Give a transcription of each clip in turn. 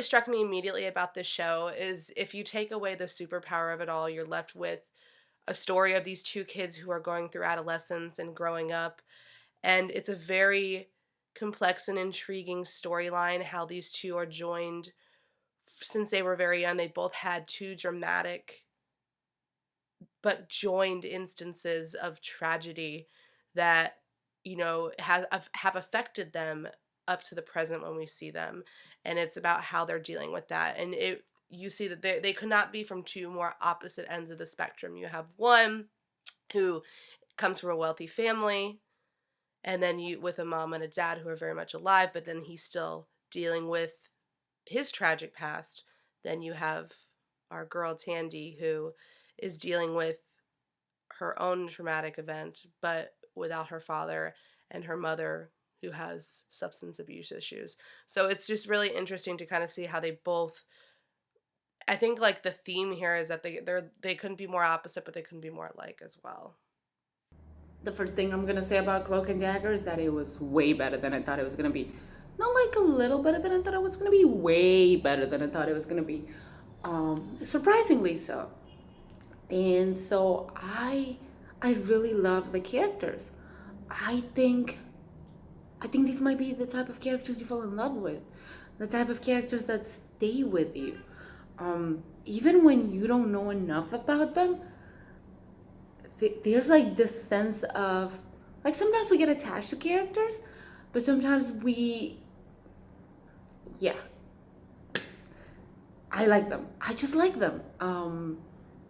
really struck me immediately about this show is if you take away the superpower of it all, you're left with a story of these two kids who are going through adolescence and growing up. And it's a very complex and intriguing storyline how these two are joined since they were very young. They both had two dramatic but joined instances of tragedy that have affected them up to the present when we see them, and it's about how they're dealing with that. And it you see that they could not be from two more opposite ends of the spectrum. You have one who comes from a wealthy family, and then you with a mom and a dad who are very much alive, but then he's still dealing with his tragic past. Then you have our girl Tandy, who is dealing with her own traumatic event, but without her father, and her mother, who has substance abuse issues. So it's just really interesting to kind of see how they both. I think like the theme here is that they couldn't be more opposite, but they couldn't be more alike as well. The first thing I'm gonna say about Cloak and Dagger is that it was way better than I thought it was gonna be. Not like a little better than I thought it was gonna be, way better than I thought it was gonna be. Surprisingly so. And so I really love the characters. I think I think these might be the type of characters you fall in love with, the type of characters that stay with you. Even when you don't know enough about them, there's like this sense of, like, sometimes we get attached to characters, but sometimes yeah, I like them. I just like them.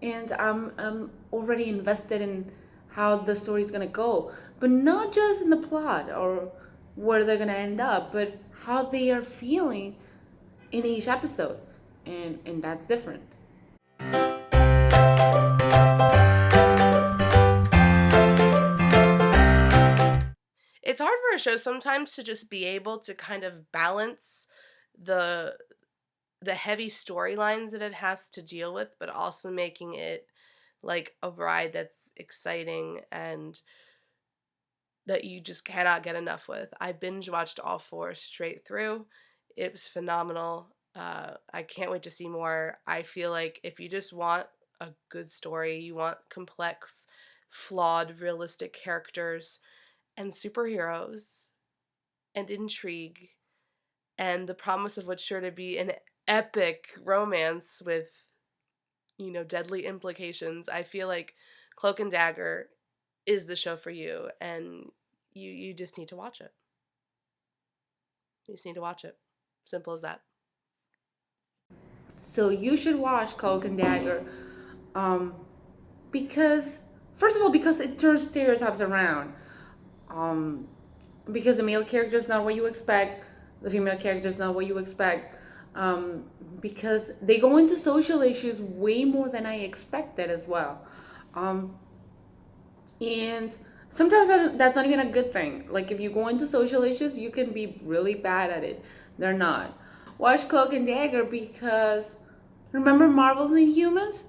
And I'm already invested in how the story's gonna go, but not just in the plot or where they're gonna end up, but how they are feeling in each episode, and that's different. It's hard for a show sometimes to just be able to kind of balance the the heavy storylines that it has to deal with, but also making it like a ride that's exciting and that you just cannot get enough with. I binge watched all four straight through. It was phenomenal. I can't wait to see more. I feel like if you just want a good story, you want complex, flawed, realistic characters and superheroes and intrigue and the promise of what's sure to be an epic romance with, deadly implications. I feel like Cloak and Dagger is the show for you, and you just need to watch it. You just need to watch it. Simple as that. So you should watch Cloak and Dagger, um, because, first of all, because it turns stereotypes around. Um, because the male character is not what you expect, the female character is not what you expect. Um, because they go into social issues way more than I expected as well. Um, and sometimes that's not even a good thing. Like, if you go into social issues, you can be really bad at it. They're not. Watch Cloak and Dagger because, remember Marvel's Inhumans?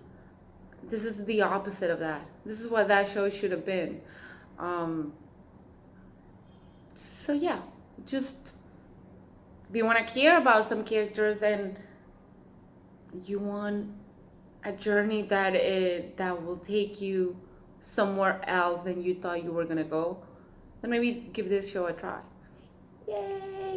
This is the opposite of that. This is what that show should have been. Um, so yeah, just, if you want to care about some characters and you want a journey that will take you somewhere else than you thought you were gonna go, then maybe give this show a try. Yay!